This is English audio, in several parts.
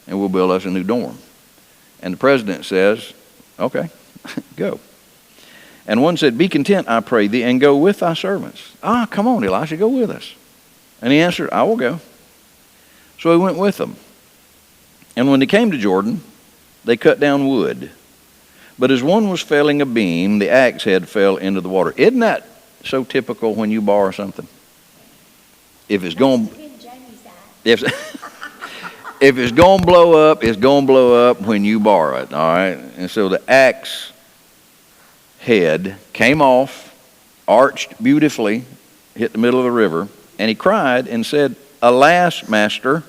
and we'll build us a new dorm. And the president says, okay, go. And one said, be content, I pray thee, and go with thy servants. Come on, Elisha, go with us. And he answered, I will go. So he went with them. And when they came to Jordan, they cut down wood. But as one was felling a beam, the axe head fell into the water. Isn't that so typical when you borrow something? If it's going, if it's going to blow up, it's going to blow up when you borrow it. All right. And so the axe head came off, arched beautifully, hit the middle of the river, and he cried and said, alas, master,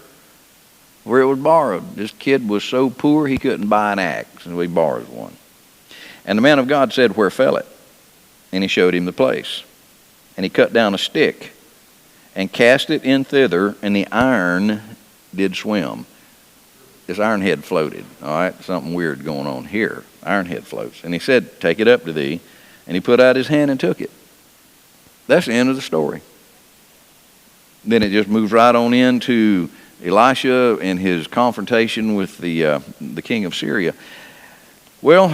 where it was borrowed. This kid was so poor he couldn't buy an axe, and so he borrowed one. And the man of God said, where fell it? And he showed him the place. And he cut down a stick and cast it in thither, and the iron did swim. This iron head floated. All right, something weird going on here. Iron head floats. And he said, take it up to thee. And he put out his hand and took it. That's the end of the story. Then it just moves right on into Elisha and his confrontation with the king of Syria. Well,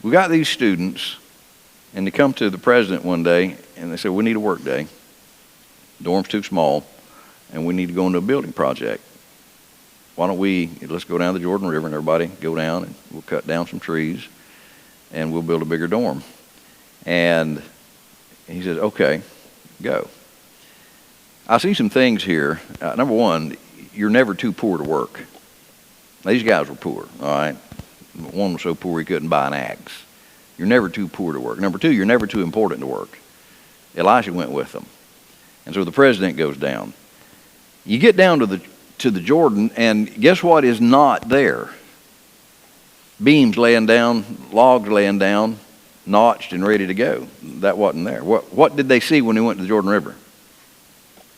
we got these students, and they come to the president one day, and they said, we need a work day. Dorm's too small, and we need to go into a building project. Why don't let's go down the Jordan River, and everybody go down, and we'll cut down some trees, and we'll build a bigger dorm. And he says, okay, go. I see some things here. Number one, you're never too poor to work. These guys were poor, all right? One was so poor he couldn't buy an axe. You're never too poor to work. Number two, you're never too important to work. Elisha went with them. And so the president goes down. You get down to the Jordan, and guess what is not there? Beams laying down, logs laying down, notched and ready to go. That wasn't there. What did they see when they went to the Jordan River?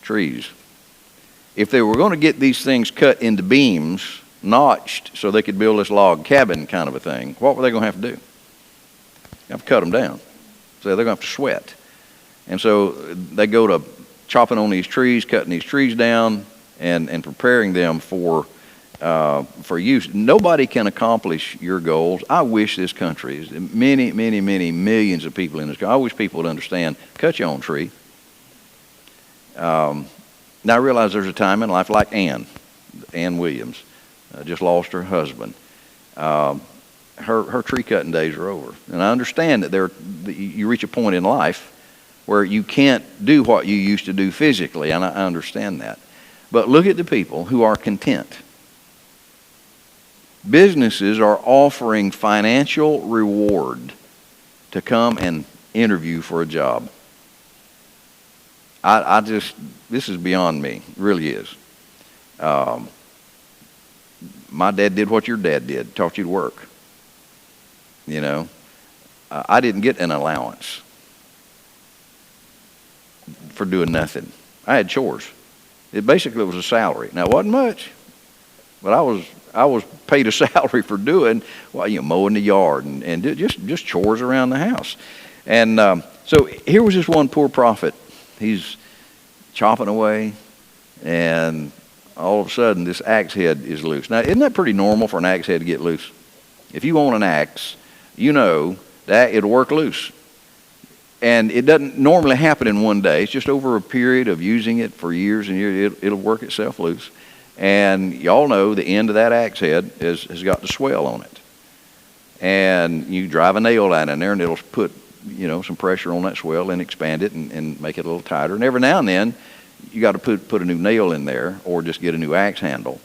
Trees. If they were going to get these things cut into beams, notched, so they could build this log cabin kind of a thing, what were they going to have to do? They have to cut them down. So they're going to have to sweat. And so they go to chopping on these trees, cutting these trees down, and preparing them for use. Nobody can accomplish your goals. I wish this country, many, many, many millions of people in this country, I wish people would understand, cut your own tree. Now I realize there's a time in life like Ann Williams, just lost her husband. Her tree cutting days are over. And I understand that you reach a point in life where you can't do what you used to do physically, and I understand that. But look at the people who are content. Businesses are offering financial reward to come and interview for a job. This is beyond me, it really is. My dad did what your dad did, taught you to work. You know, I didn't get an allowance for doing nothing. I had chores. It basically was a salary. Now, it wasn't much, but I was paid a salary for doing, mowing the yard and just chores around the house. And so here was this one poor prophet. He's chopping away, and all of a sudden this axe head is loose. Now, isn't that pretty normal for an axe head to get loose? If you own an axe, you know that it'll work loose. And it doesn't normally happen in one day. It's just over a period of using it for years and years, it'll work itself loose. And y'all know the end of that axe head has got the swell on it. And you drive a nail down in there, and it'll put some pressure on that swell and expand it and make it a little tighter. And every now and then, you got to put a new nail in there or just get a new axe handle.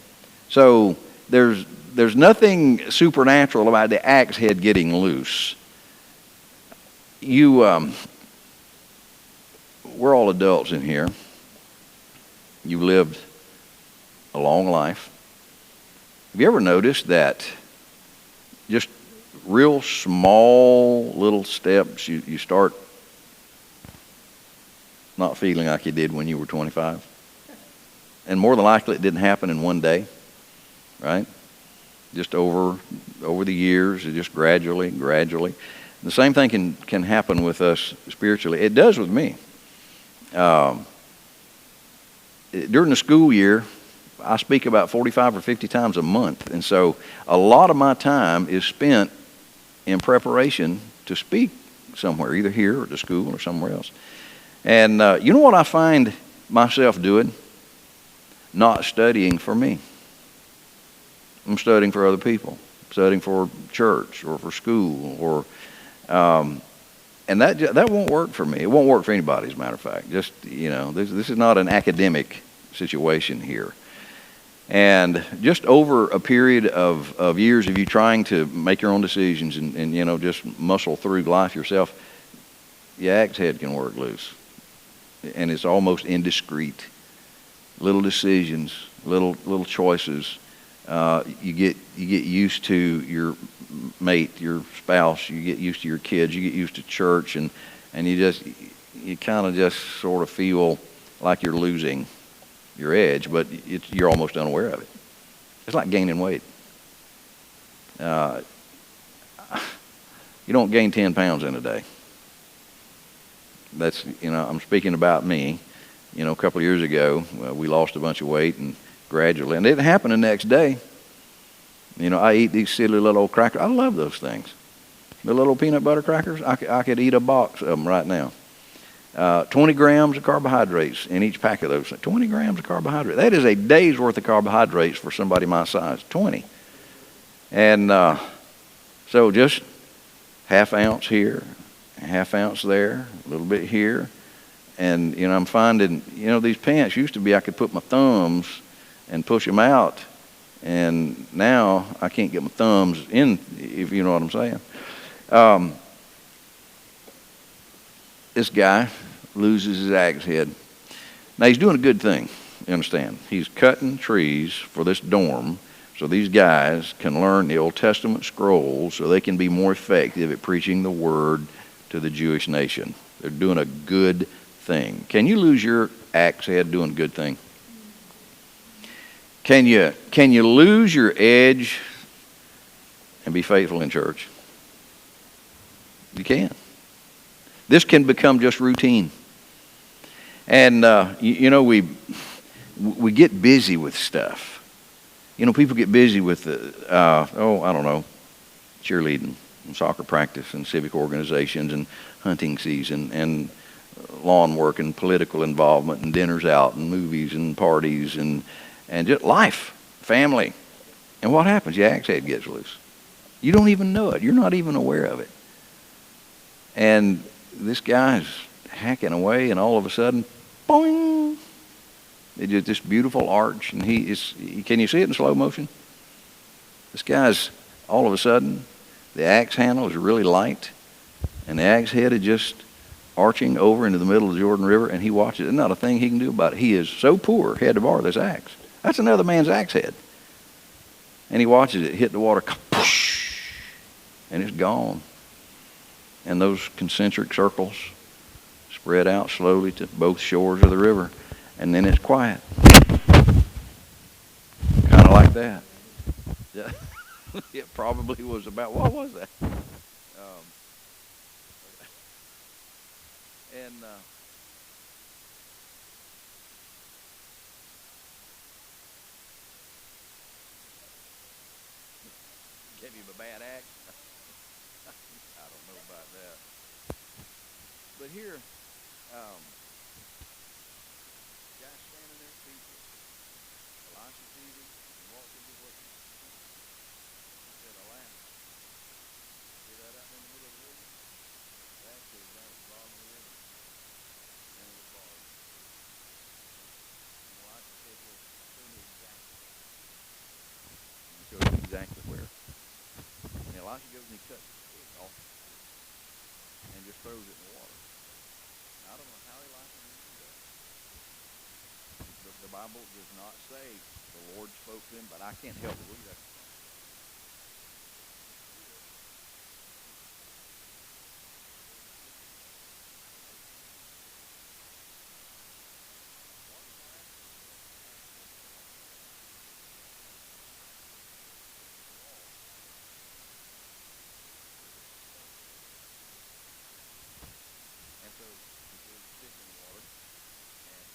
So there's nothing supernatural about the axe head getting loose. We're all adults in here. You've lived a long life. Have you ever noticed that just real small little steps, you start not feeling like you did when you were 25? And more than likely it didn't happen in one day, right? Just over the years, just gradually. The same thing can happen with us spiritually. It does with me. during the school year, I speak about 45 or 50 times a month. And so a lot of my time is spent in preparation to speak somewhere, either here or at the school or somewhere else. And you know what I find myself doing? Not studying for me. I'm studying for other people, studying for church or for school, or and that won't work for me. It won't work for anybody, as a matter of fact. Just, this is not an academic situation here. And just over a period of years of you trying to make your own decisions and just muscle through life yourself, your axe head can work loose. And it's almost indiscreet. Little decisions, little choices. You get used to your mate, your spouse. You get used to your kids. You get used to church, and you kind of just sort of feel like you're losing your edge, but you're almost unaware of it. It's like gaining weight. You don't gain 10 pounds in a day. That's, I'm speaking about me. A couple of years ago, we lost a bunch of weight, and gradually, and it didn't happen the next day. I eat these silly little old crackers. I love those things. The little peanut butter crackers, I could eat a box of them right now. 20 grams of carbohydrates in each pack of those. 20 grams of carbohydrates. That is a day's worth of carbohydrates for somebody my size. 20. And so just half ounce here, half ounce there, a little bit here. And, I'm finding, these pants used to be I could put my thumbs and push them out. And now I can't get my thumbs in, if you know what I'm saying. This guy loses his axe head. Now, he's doing a good thing, you understand. He's cutting trees for this dorm so these guys can learn the Old Testament scrolls so they can be more effective at preaching the word to the Jewish nation. They're doing a good thing. Can you lose your axe head doing a good thing? Can you lose your edge and be faithful in church? You can. This can become just routine. And, we get busy with stuff. People get busy with, cheerleading and soccer practice and civic organizations and hunting season and lawn work and political involvement and dinners out and movies and parties and just life, family. And what happens? Your axe head gets loose. You don't even know it. You're not even aware of it. And this guy's hacking away, and all of a sudden, boing! It's just this beautiful arch, and can you see it in slow motion? This guy's, all of a sudden, the axe handle is really light, and the axe head is just arching over into the middle of the Jordan River, and he watches it. There's not a thing he can do about it. He is so poor, he had to borrow this axe. That's another man's axe head. And he watches it hit the water, kapoosh, and it's gone. And those concentric circles spread out slowly to both shores of the river. And then it's quiet. Kind of like that. Yeah. It probably was about, what was that? Gave him a bad act. I don't know about that. But here, guy's standing there speechless. Elisha sees him and walks into what he said, alas, see that out in the middle of the river? That's down at the bottom of the river. And it was barred. And Elisha said, well, show me exactly. And he showed him exactly where. And Elisha goes and he cuts it off and just throws it in the water. Now, I don't know how Elisha did that. The Bible does not say the Lord spoke to him, but I can't help it. Look at that. And so he threw the stick in the water, and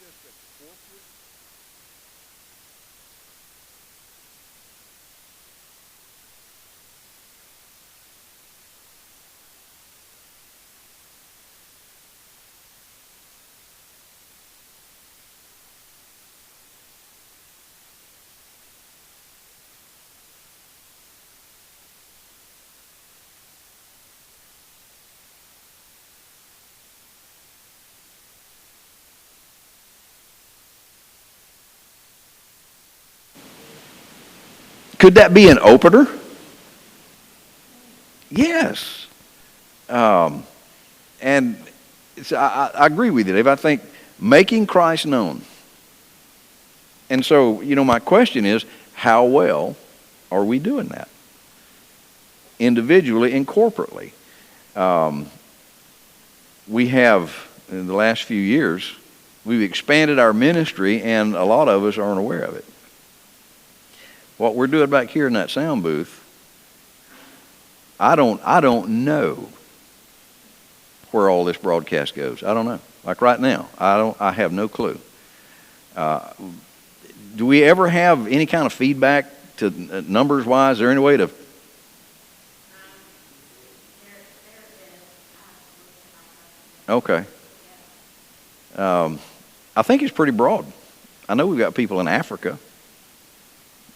just a corporate? Could that be an opener? Yes. And I agree with you, Dave. I think making Christ known. And so, my question is, how well are we doing that? Individually and corporately. We have, in the last few years, we've expanded our ministry, and a lot of us aren't aware of it. What we're doing back here in that sound booth, I don't know where all this broadcast goes. I don't know. Like right now, I have no clue. Do we ever have any kind of feedback to numbers wise? Is there any way to? Okay. I think it's pretty broad. I know we've got people in Africa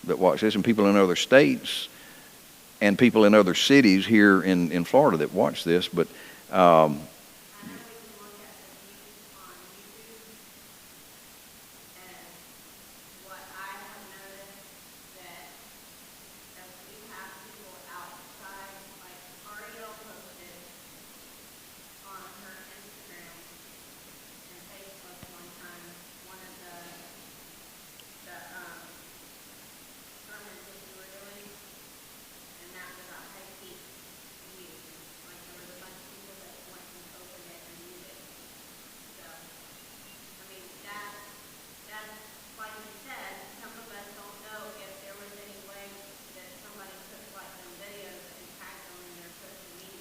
that watch this, and people in other states, and people in other cities here in Florida that watch this, but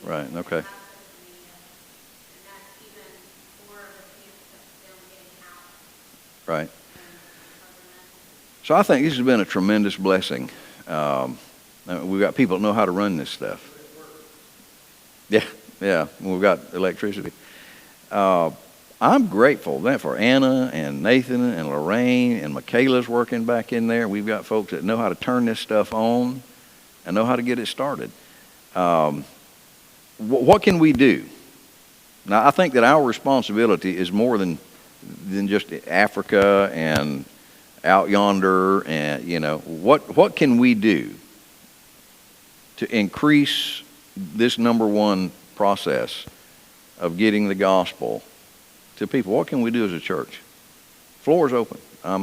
right, okay. Right. So I think this has been a tremendous blessing. We've got people that know how to run this stuff. Yeah, we've got electricity. I'm grateful for Anna and Nathan and Lorraine and Michaela's working back in there. We've got folks that know how to turn this stuff on and know how to get it started. What can we do? Now, I think that our responsibility is more than just Africa and out yonder, and what can we do to increase this number one process of getting the gospel to people? What can we do as a church? Floor is open. What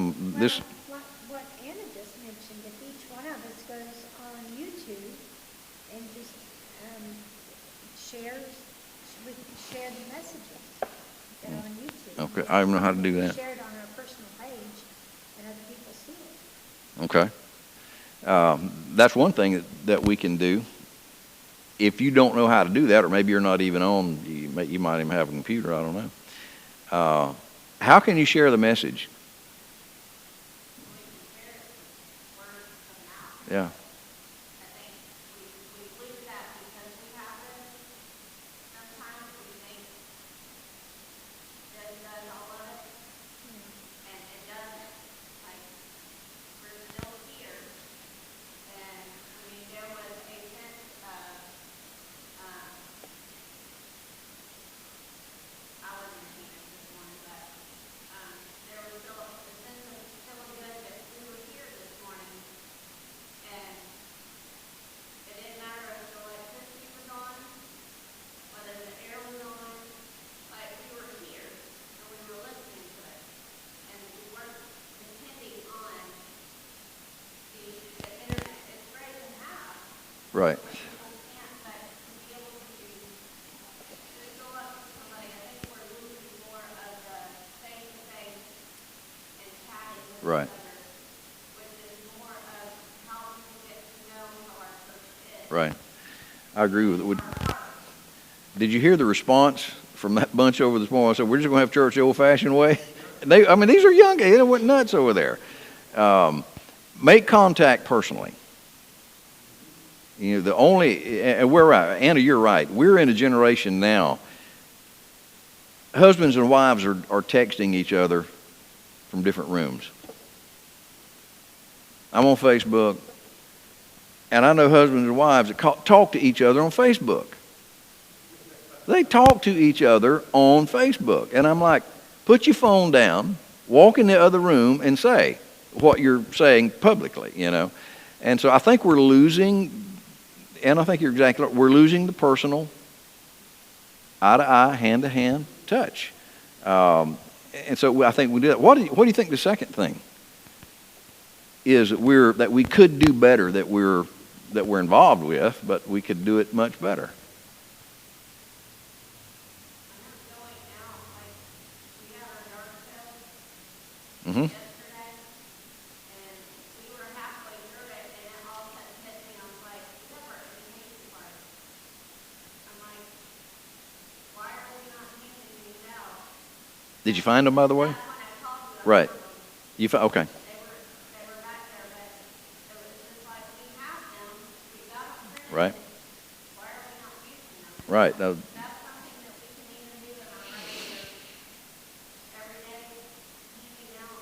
Anna just mentioned, if each one of us goes on YouTube and just share the messages that are on YouTube. Okay, I don't know how to do that. Share it on our personal page, and other people see it. Okay. That's one thing that we can do. If you don't know how to do that, or maybe you're not even on, you might even have a computer, I don't know. How can you share the message? Yeah. Right. Right. Right. I agree with it. Did you hear the response from that bunch over this morning? I said, we're just going to have church the old-fashioned way. These are young guys. They went nuts over there. Make contact personally. You know, and we're right. Anna, you're right. We're in a generation now. Husbands and wives are texting each other from different rooms. I'm on Facebook, and I know husbands and wives that talk to each other on Facebook. They talk to each other on Facebook. And I'm like, put your phone down, walk in the other room, and say what you're saying publicly, you know. And so I think we're losing, and I think you're exactly right, we're losing the personal, eye-to-eye, hand-to-hand touch. And so I think we do that. What do you think the second thing is that we could do better, that we're involved with, but we could do it much better? Mm-hmm. Yesterday, and we were halfway through it, and it all of a sudden hit me. I was like, "Never education part." I'm like, "Why are we not handing these out?" Did you find them, by the way? That's when I called you. Right. Okay. They were back there, but it was just like, we have them, we got them printed. Right. Why are we not using them? Right. That's something that we can even do in our regular, everyday handing out,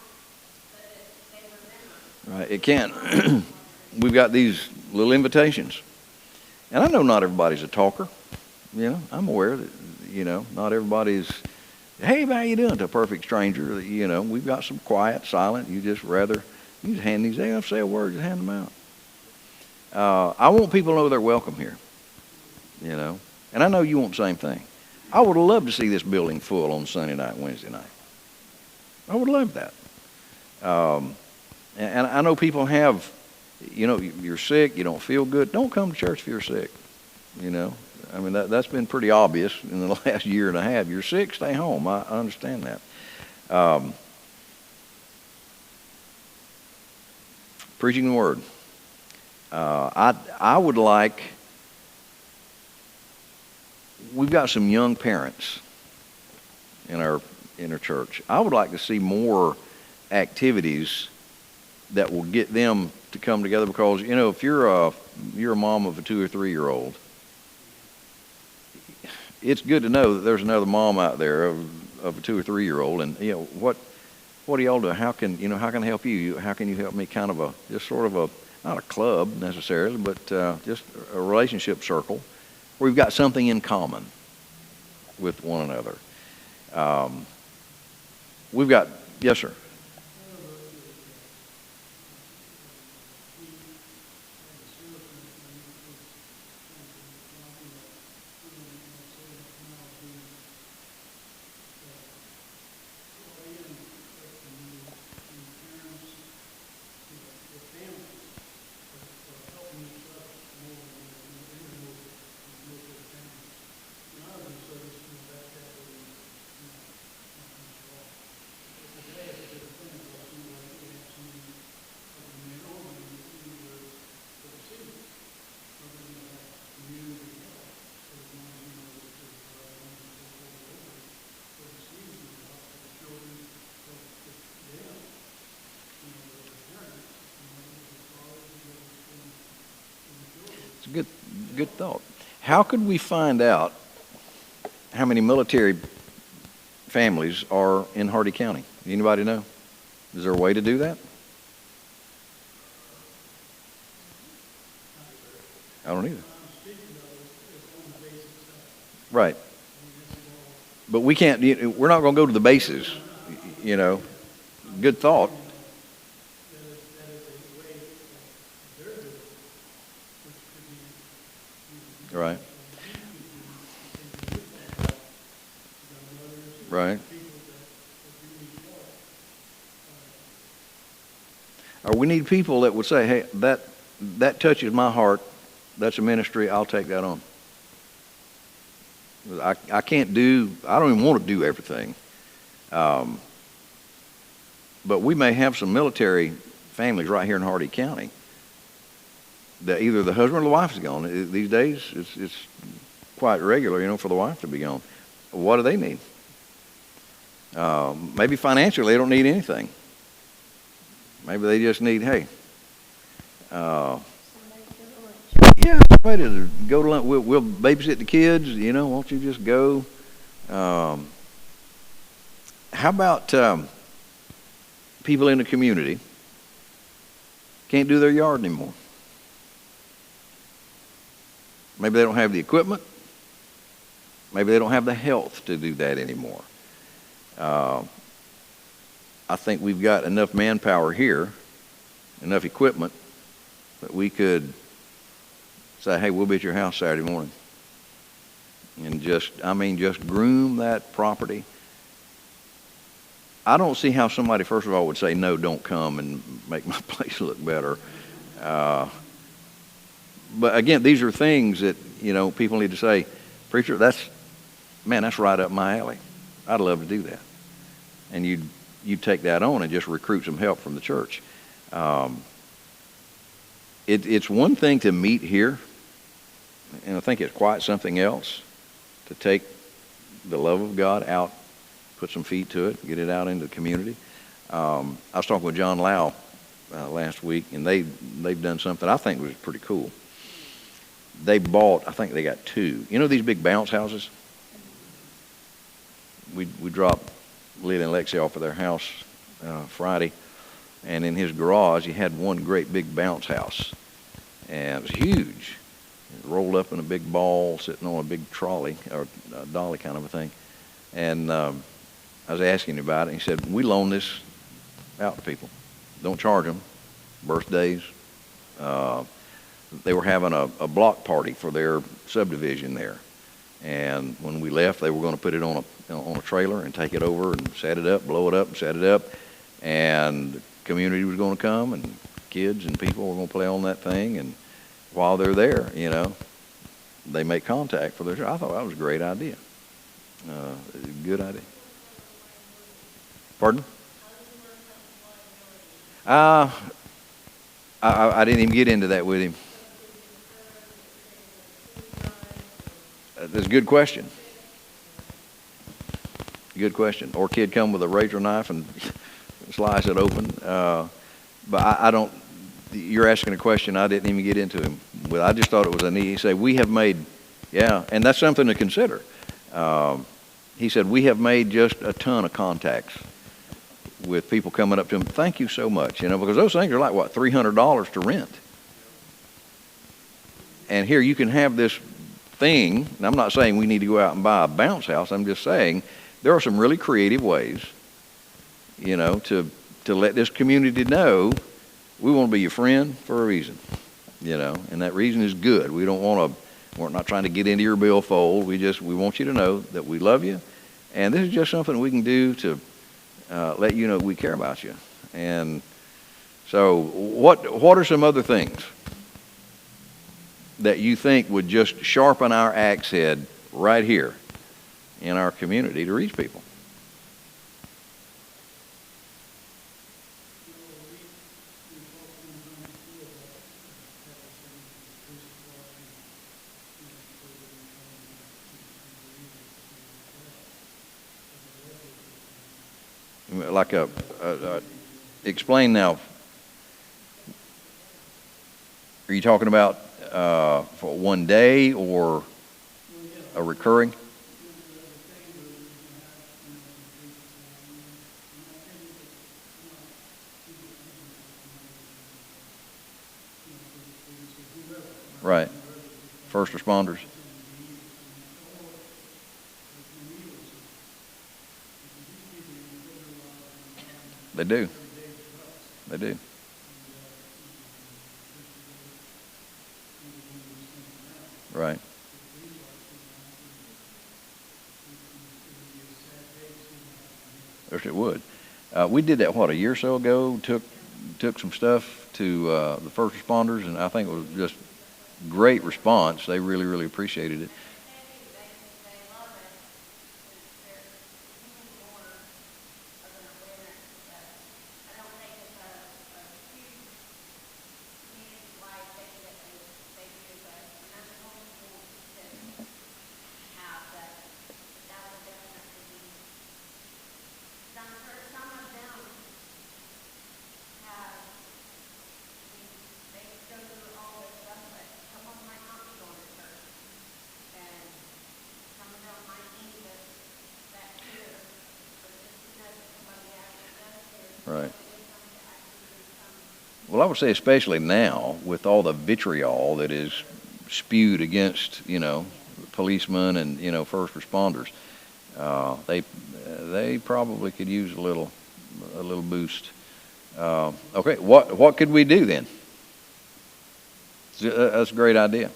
so that they remember. Right. It can. We've got these little invitations. And I know not everybody's a talker. You know, I'm aware that, you know, not everybody's, hey, how you doing, to a perfect stranger. You know, we've got some quiet, silent. You just hand these, they don't say a word, just hand them out. I want people to know they're welcome here, you know. And I know you want the same thing. I would love to see this building full on Sunday night, Wednesday night. I would love that. And I know people have, you know, you're sick, you don't feel good. Don't come to church if you're sick, you know. I mean, that's been pretty obvious in the last year and a half. You're sick, stay home. I understand that. Preaching the word. I would like, we've got some young parents in our church. I would like to see more activities that will get them to come together, because, you know, if you're a mom of a 2 or 3 year old, it's good to know that there's another mom out there of a 2 or 3 year old, and, you know, what do y'all do? How can I help you? How can you help me? Kind of not a club necessarily, but just a relationship circle where we've got something in common with one another. Yes, sir. It's a good thought. How could we find out how many military families are in Hardy County? Anybody know? Is there a way to do that? I don't either. Right. But we can't, we're not going to go to the bases, you know. Good thought. Right. Right. Or we need people that would say, hey, that touches my heart. That's a ministry. I'll take that on. I don't even want to do everything. But we may have some military families right here in Hardy County that either the husband or the wife is gone. These days, it's quite regular, you know, for the wife to be gone. What do they need? Maybe financially they don't need anything. Maybe they just need, hey, Somebody for lunch. yeah, somebody to go to lunch. We'll babysit the kids. Won't you just go? How about people in the community can't do their yard anymore? Maybe they don't have the equipment. Maybe they don't have the health to do that anymore. I think we've got enough manpower here, enough equipment, that we could say, hey, we'll be at your house Saturday morning. And just groom that property. I don't see how somebody, first of all, would say, no, don't come and make my place look better. But again, these are things that, people need to say, preacher, that's right up my alley. I'd love to do that. And you take that on and just recruit some help from the church. It's one thing to meet here, and I think it's quite something else to take the love of God out, put some feet to it, get it out into the community. I was talking with John Lau last week, and they've done something I think was pretty cool. They bought, I think they got 2. These big bounce houses? We dropped Lily and Lexi off at their house Friday, and in his garage he had one great big bounce house, and it was huge. It rolled up in a big ball, sitting on a big trolley or a dolly kind of a thing. And I was asking him about it, and he said, we loan this out to people. Don't charge them. Birthdays. They were having a block party for their subdivision there. And when we left, they were going to put it on a trailer and take it over and set it up, blow it up and set it up. And the community was going to come, and kids and people were going to play on that thing. And while they're there, they make contact for their church. I thought that was a great idea. Good idea. Pardon? I didn't even get into that with him. That's a good question. Good question. Or kid come with a razor knife and slice it open. But I don't. You're asking a question I didn't even get into him with. I just thought it was a neat. He said we have made, and that's something to consider. He said we have made just a ton of contacts with people coming up to him. Thank you so much, because those things are like what, $300 to rent. And here you can have this thing, and I'm not saying we need to go out and buy a bounce house. I'm just saying there are some really creative ways, to let this community know we want to be your friend for a reason, and that reason is good. We're not trying to get into your billfold. We want you to know that we love you, and this is just something we can do to let you know we care about you. And so what are some other things that you think would just sharpen our axe head right here in our community to reach people? Like explain now. Are you talking about for one day or a recurring? Right. First responders. They do. They do. Right. Yes, it would. We did that, a year or so ago, took some stuff to the first responders, and I think it was just great response. They really, really appreciated it. Right. Well, I would say especially now with all the vitriol that is spewed against, policemen and, first responders, they probably could use a little boost. Okay, what could we do then? That's a great idea.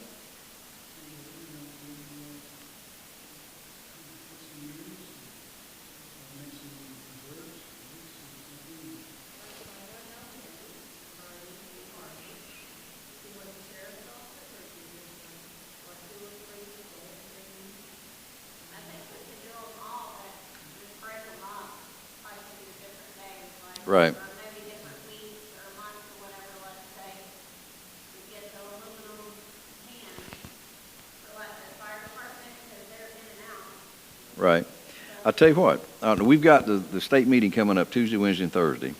Right. Maybe different weeks or months or whatever, let's say, we get the aluminum cans for like the fire department, because they're in and out. Right. I'll tell you what, we've got the state meeting coming up Tuesday, Wednesday, and Thursday.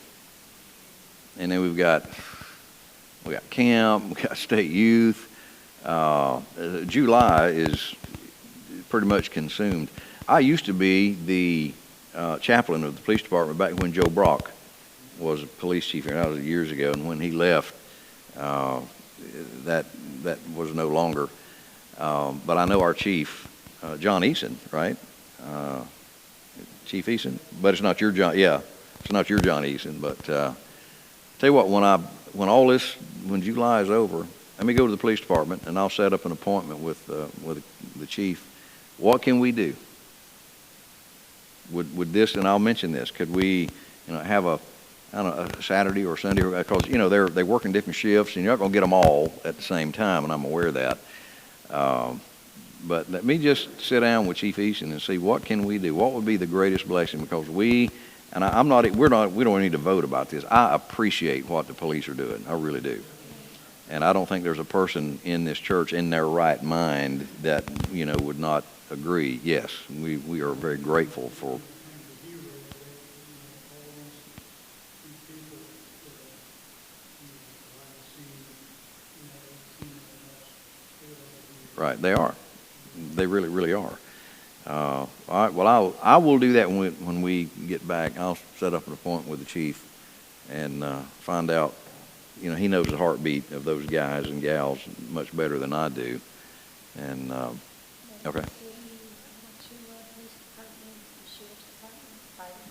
And then we got camp, we got state youth. July is pretty much consumed. I used to be the chaplain of the police department back when Joe Brock was a police chief here. That was years ago, and when he left, that was no longer. But I know our chief, John Eason, right? Chief Eason, but it's not your John. Yeah, it's not your John Eason. But tell you what, when July is over, let me go to the police department and I'll set up an appointment with the chief. What can we do? Would this, and I'll mention this, could we, have a Saturday or Sunday, because they work in different shifts, and you're not going to get them all at the same time, and I'm aware of that. But let me just sit down with Chief Easton and see what can we do. What would be the greatest blessing? Because we don't need to vote about this. I appreciate what the police are doing. I really do. And I don't think there's a person in this church in their right mind that would not agree. Yes, we are very grateful for. Right, they are. They really, really are. All right. Well, I will do that when we get back. I'll set up an appointment with the chief and find out. He knows the heartbeat of those guys and gals much better than I do. And okay.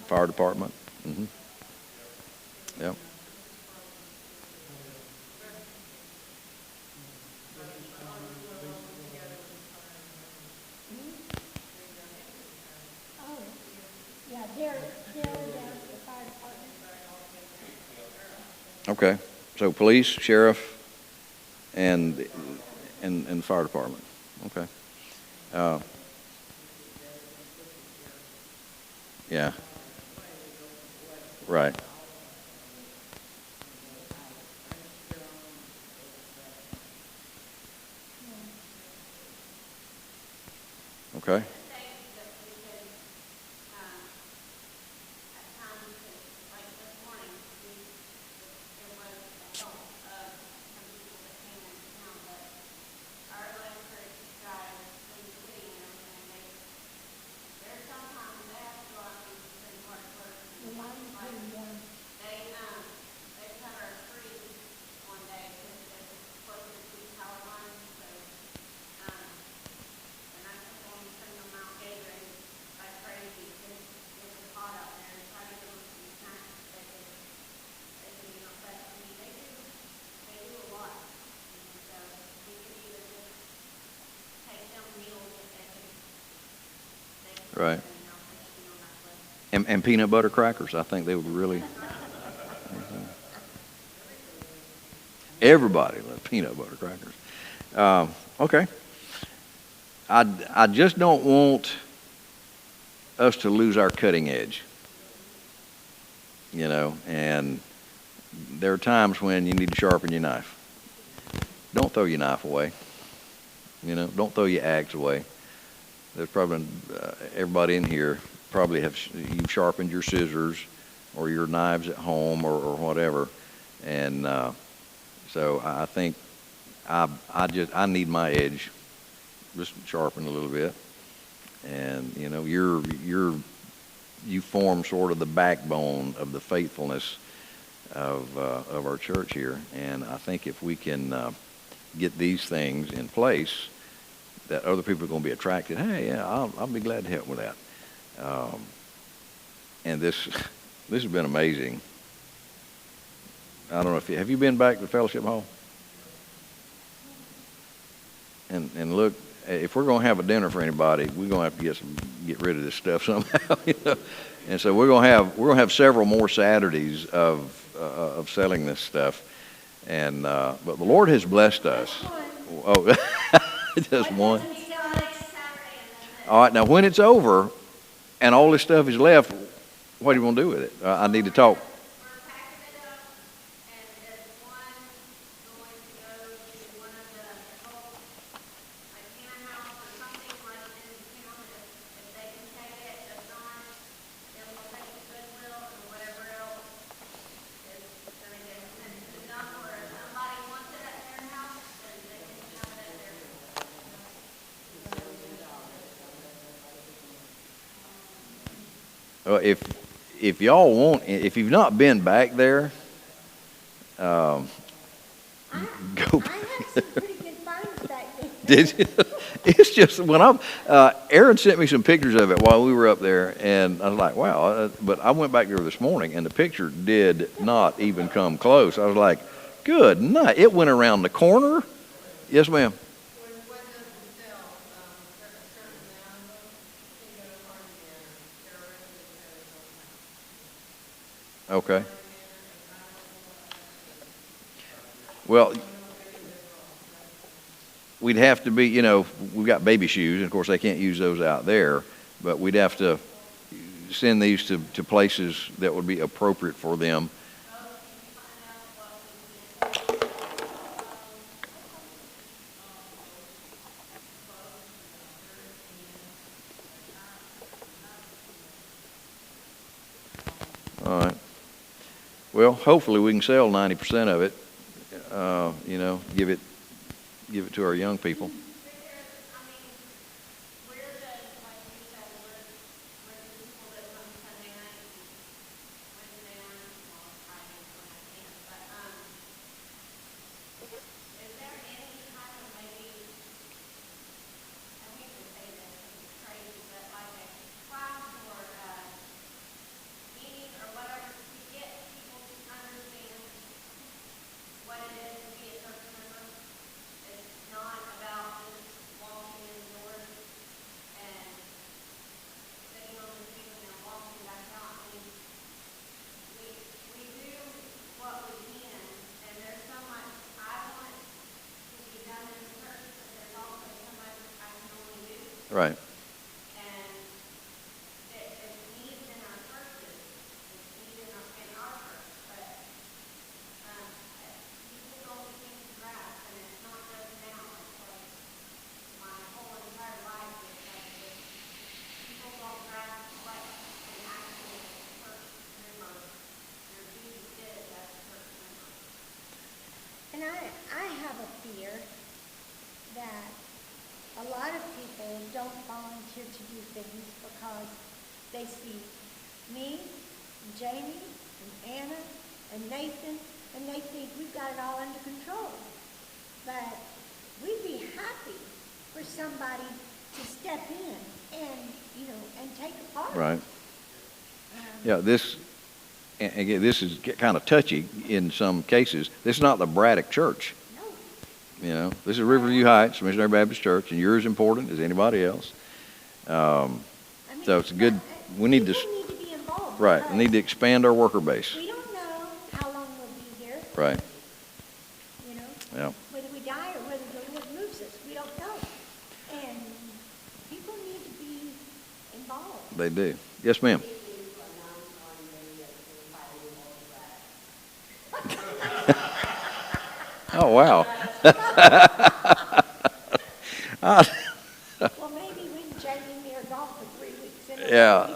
Fire department. Mm-hmm. Yep. Yeah, they're down at the fire department. Okay. So police, sheriff, and the fire department. Okay. Yeah. Right. Okay. Right. And peanut butter crackers. I think they would really. Everybody loves peanut butter crackers. Okay. I just don't want us to lose our cutting edge. And there are times when you need to sharpen your knife. Don't throw your knife away. Don't throw your axe away. There's probably everybody in here probably you've sharpened your scissors or your knives at home or whatever, and so I think I need my edge just sharpened a little bit, and your you form sort of the backbone of the faithfulness of our church here. And I think if we can get these things in place, that other people are going to be attracted. Hey, yeah, I'll be glad to help with that. And this has been amazing. I don't know if have you been back to Fellowship Hall? And look, if we're going to have a dinner for anybody, we're going to have to get rid of this stuff somehow. You know? And so we're going to have several more Saturdays of selling this stuff. And but the Lord has blessed us. Oh, just one. All right, now when it's over and all this stuff is left, what do you want to do with it? I need to talk. If y'all want, if you've not been back there, go. I have some pretty good finds back there. Did you? It's just when Aaron sent me some pictures of it while we were up there, and I was like, wow. But I went back there this morning, and the picture did not even come close. I was like, good night. It went around the corner. Yes, ma'am. Okay. Well, we'd have to be, you know, we've got baby shoes, and of course they can't use those out there, but we'd have to send these to places that would be appropriate for them. All right. Well, hopefully we can sell 90% of it. You know, give it to our young people. Right. And I have a fear that a lot of people don't volunteer to do things because they see me, and Jamie, and Anna, and Nathan, and they think we've got it all under control. But we'd be happy for somebody to step in and, you know, and take a part. Right. Yeah, and again, this is kind of touchy in some cases. This is not the Braddock Church. No. You know, this is Riverview Heights Missionary Baptist Church, and you're as important as anybody else. So it's a good. We need to. People need to be involved. Right. We need to expand our worker base. We don't know how long we'll be here. Right. You know. Yeah. Whether we die or whether the Lord moves us, we don't know. And people need to be involved. They do. Yes, ma'am. Oh, wow. Well, maybe we can Jamie and me are golf for 3 weeks. And Yeah.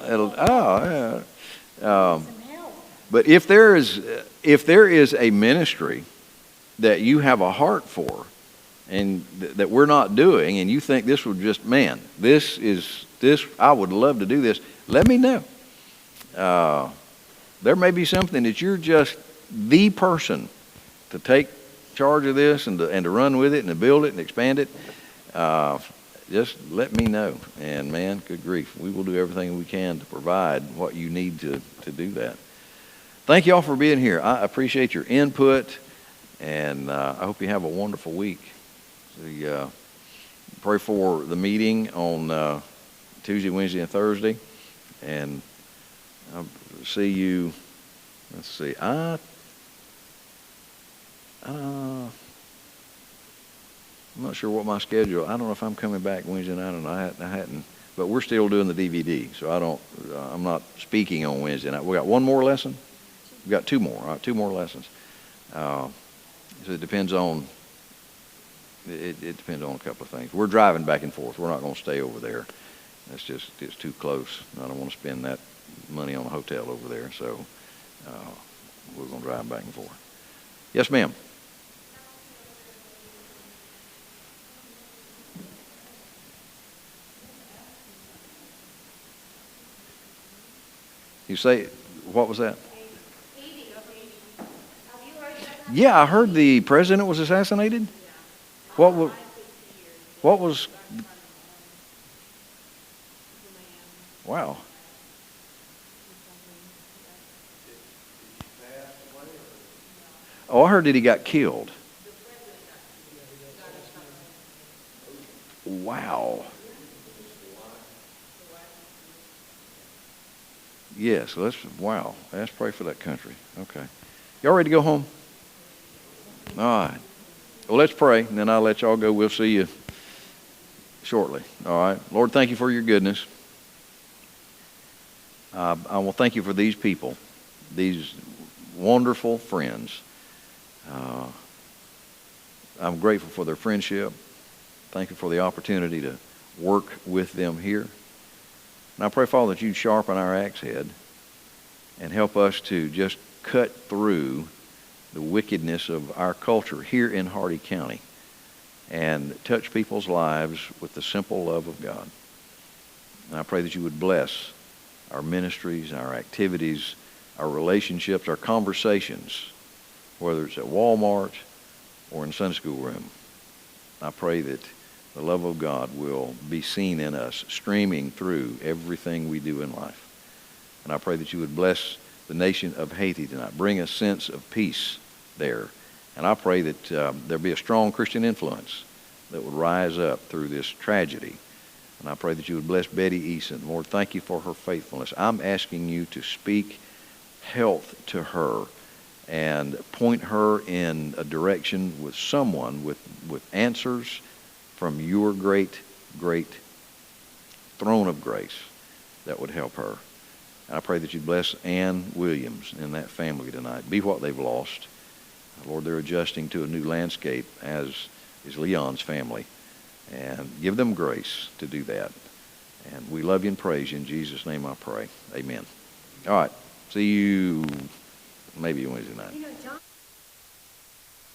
some help. But if there is a ministry that you have a heart for and that we're not doing, and you think this would just, man, this, I would love to do this, let me know. there may be something that you're just the person to take charge of this and to run with it and to build it and expand it. Just let me know. And man, good grief, we will do everything we can to provide what you need to do that. Thank you all for being here. I appreciate your input, and I hope you have a wonderful week. Pray for the meeting on Tuesday, Wednesday, and Thursday, and I'll see you. Let's see. I'm not sure what my schedule. I don't know if I'm coming back Wednesday night or not. I hadn't, but we're still doing the DVD, so I'm not speaking on Wednesday night. We got one more lesson. We got two more. All right, two more lessons. So it depends on. It depends on a couple of things. We're driving back and forth. We're not going to stay over there. It's too close. I don't want to spend that money on a hotel over there. So we're going to drive back and forth. Yes, ma'am. You say, what was that? Yeah, I heard the president was assassinated. What was? Wow. Oh, I heard that he got killed. Wow. Yes, wow. Let's pray for that country. Okay. Y'all ready to go home? All right. Well, let's pray, and then I'll let y'all go. We'll see you shortly. All right. Lord, thank you for your goodness. I will thank you for these people, these wonderful friends. I'm grateful for their friendship. Thank you for the opportunity to work with them here. And I pray, Father, that you'd sharpen our axe head and help us to just cut through the wickedness of our culture here in Hardy County and touch people's lives with the simple love of God. And I pray that you would bless our ministries, our activities, our relationships, our conversations, whether it's at Walmart or in Sunday school room. I pray that the love of God will be seen in us, streaming through everything we do in life. And I pray that you would bless the nation of Haiti tonight. Bring a sense of peace there. And I pray that there be a strong Christian influence that would rise up through this tragedy. And I pray that you would bless Betty Eason. Lord, thank you for her faithfulness. I'm asking you to speak health to her and point her in a direction with someone with answers from your great, great throne of grace that would help her. And I pray that you bless Ann Williams and that family tonight. Be what they've lost. Lord, they're adjusting to a new landscape, as is Leon's family. And give them grace to do that. And we love you and praise you. In Jesus' name I pray. Amen. All right. See you maybe Wednesday night. John